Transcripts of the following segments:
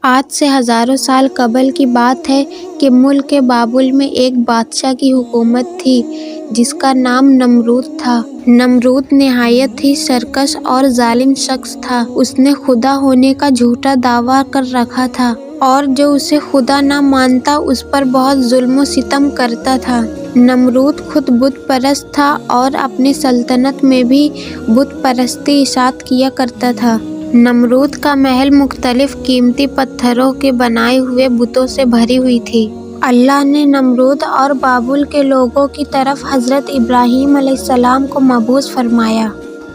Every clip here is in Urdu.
آج سے ہزاروں سال قبل کی بات ہے کہ ملک بابل میں ایک بادشاہ کی حکومت تھی جس کا نام نمرود تھا۔ نمرود نہایت ہی سرکش اور ظالم شخص تھا۔ اس نے خدا ہونے کا جھوٹا دعویٰ کر رکھا تھا اور جو اسے خدا نہ مانتا اس پر بہت ظلم و ستم کرتا تھا۔ نمرود خود بت پرست تھا اور اپنی سلطنت میں بھی بت پرستی اشاعت کیا کرتا تھا۔ نمرود کا محل مختلف قیمتی پتھروں کے بنائے ہوئے بتوں سے بھری ہوئی تھی۔ اللہ نے نمرود اور بابل کے لوگوں کی طرف حضرت ابراہیم علیہ السلام کو مبعوث فرمایا۔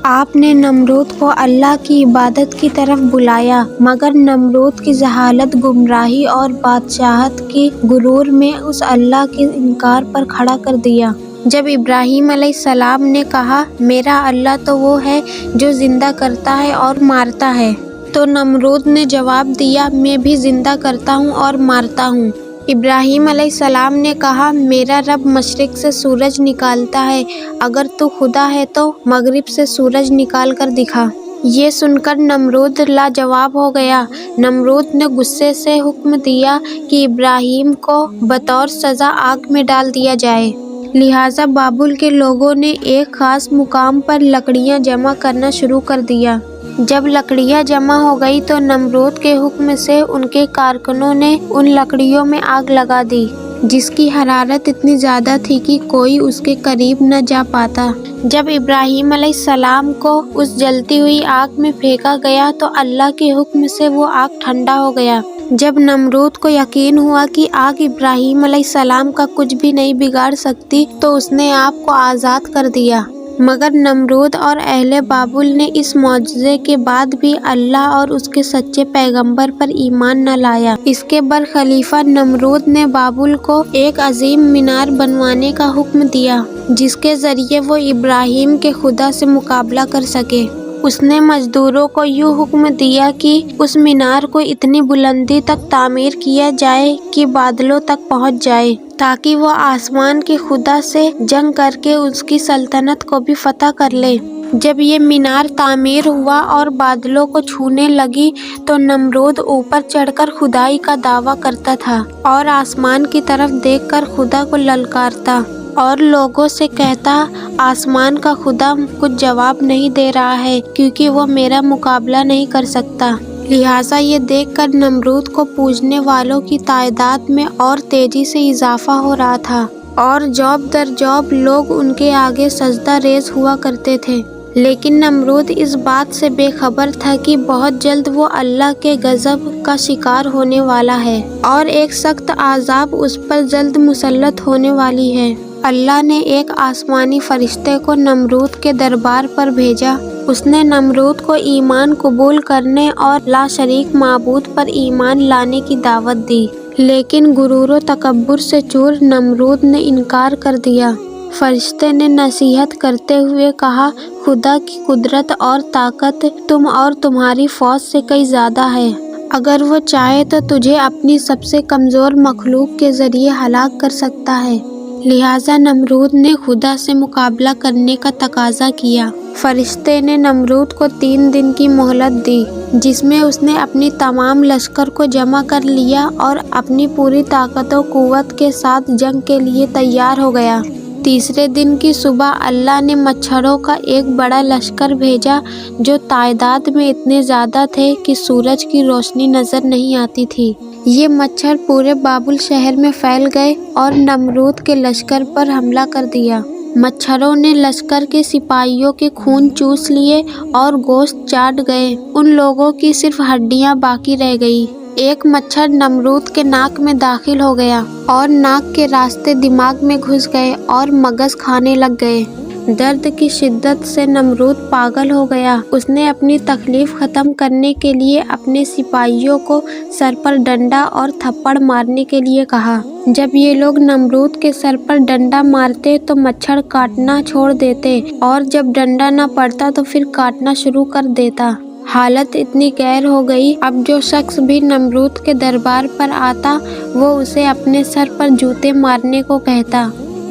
آپ نے نمرود کو اللہ کی عبادت کی طرف بلایا، مگر نمرود کی جہالت، گمراہی اور بادشاہت کی غرور میں اس اللہ کے انکار پر کھڑا کر دیا۔ جب ابراہیم علیہ السلام نے کہا، میرا اللہ تو وہ ہے جو زندہ کرتا ہے اور مارتا ہے، تو نمرود نے جواب دیا، میں بھی زندہ کرتا ہوں اور مارتا ہوں۔ ابراہیم علیہ السلام نے کہا، میرا رب مشرق سے سورج نکالتا ہے، اگر تو خدا ہے تو مغرب سے سورج نکال کر دکھا۔ یہ سن کر نمرود لاجواب ہو گیا۔ نمرود نے غصے سے حکم دیا کہ ابراہیم کو بطور سزا آگ میں ڈال دیا جائے۔ لہٰذا بابل کے لوگوں نے ایک خاص مقام پر لکڑیاں جمع کرنا شروع کر دیا۔ جب لکڑیاں جمع ہو گئی تو نمرود کے حکم سے ان کے کارکنوں نے ان لکڑیوں میں آگ لگا دی، جس کی حرارت اتنی زیادہ تھی کہ کوئی اس کے قریب نہ جا پاتا۔ جب ابراہیم علیہ السلام کو اس جلتی ہوئی آگ میں پھینکا گیا تو اللہ کے حکم سے وہ آگ ٹھنڈا ہو گیا۔ جب نمرود کو یقین ہوا کہ آگ ابراہیم علیہ السلام کا کچھ بھی نہیں بگاڑ سکتی تو اس نے آپ کو آزاد کر دیا۔ مگر نمرود اور اہل بابل نے اس معجزے کے بعد بھی اللہ اور اس کے سچے پیغمبر پر ایمان نہ لایا۔ اس کے برخلیفہ نمرود نے بابل کو ایک عظیم مینار بنوانے کا حکم دیا جس کے ذریعے وہ ابراہیم کے خدا سے مقابلہ کر سکے۔ اس نے مزدوروں کو یوں حکم دیا کہ اس مینار کو اتنی بلندی تک تعمیر کیا جائے کہ بادلوں تک پہنچ جائے، تاکہ وہ آسمان کے خدا سے جنگ کر کے اس کی سلطنت کو بھی فتح کر لے۔ جب یہ مینار تعمیر ہوا اور بادلوں کو چھونے لگی تو نمرود اوپر چڑھ کر خدائی کا دعویٰ کرتا تھا اور آسمان کی طرف دیکھ کر خدا کو للکارتا اور لوگوں سے کہتا، آسمان کا خدا کچھ جواب نہیں دے رہا ہے کیونکہ وہ میرا مقابلہ نہیں کر سکتا۔ لہٰذا یہ دیکھ کر نمرود کو پوجنے والوں کی تعداد میں اور تیزی سے اضافہ ہو رہا تھا اور جوب در جوب لوگ ان کے آگے سجدہ ریز ہوا کرتے تھے۔ لیکن نمرود اس بات سے بے خبر تھا کہ بہت جلد وہ اللہ کے غضب کا شکار ہونے والا ہے اور ایک سخت عذاب اس پر جلد مسلط ہونے والی ہے۔ اللہ نے ایک آسمانی فرشتے کو نمرود کے دربار پر بھیجا۔ اس نے نمرود کو ایمان قبول کرنے اور لا شریک معبود پر ایمان لانے کی دعوت دی، لیکن غرور و تکبر سے چور نمرود نے انکار کر دیا۔ فرشتے نے نصیحت کرتے ہوئے کہا، خدا کی قدرت اور طاقت تم اور تمہاری فوج سے کئی زیادہ ہے۔ اگر وہ چاہے تو تجھے اپنی سب سے کمزور مخلوق کے ذریعے ہلاک کر سکتا ہے۔ لہٰذا نمرود نے خدا سے مقابلہ کرنے کا تقاضا کیا۔ فرشتے نے نمرود کو 3 دن کی مہلت دی جس میں اس نے اپنی تمام لشکر کو جمع کر لیا اور اپنی پوری طاقت و قوت کے ساتھ جنگ کے لیے تیار ہو گیا۔ تیسرے دن کی صبح اللہ نے مچھروں کا ایک بڑا لشکر بھیجا جو تعداد میں اتنے زیادہ تھے کہ سورج کی روشنی نظر نہیں آتی تھی۔ یہ مچھر پورے بابل شہر میں پھیل گئے اور نمرود کے لشکر پر حملہ کر دیا۔ مچھروں نے لشکر کے سپاہیوں کے خون چوس لیے اور گوشت چاٹ گئے۔ ان لوگوں کی صرف ہڈیاں باقی رہ گئی۔ ایک مچھر نمرود کے ناک میں داخل ہو گیا اور ناک کے راستے دماغ میں گھس گئے اور مغز کھانے لگ گئے۔ درد کی شدت سے نمرود پاگل ہو گیا۔ اس نے اپنی تکلیف ختم کرنے کے لیے اپنے سپاہیوں کو سر پر ڈنڈا اور تھپڑ مارنے کے لیے کہا۔ جب یہ لوگ نمرود کے سر پر ڈنڈا مارتے تو مچھر کاٹنا چھوڑ دیتے اور جب ڈنڈا نہ پڑتا تو پھر کاٹنا شروع کر دیتا۔ حالت اتنی قہر ہو گئی، اب جو شخص بھی نمرود کے دربار پر آتا وہ اسے اپنے سر پر جوتے مارنے کو کہتا۔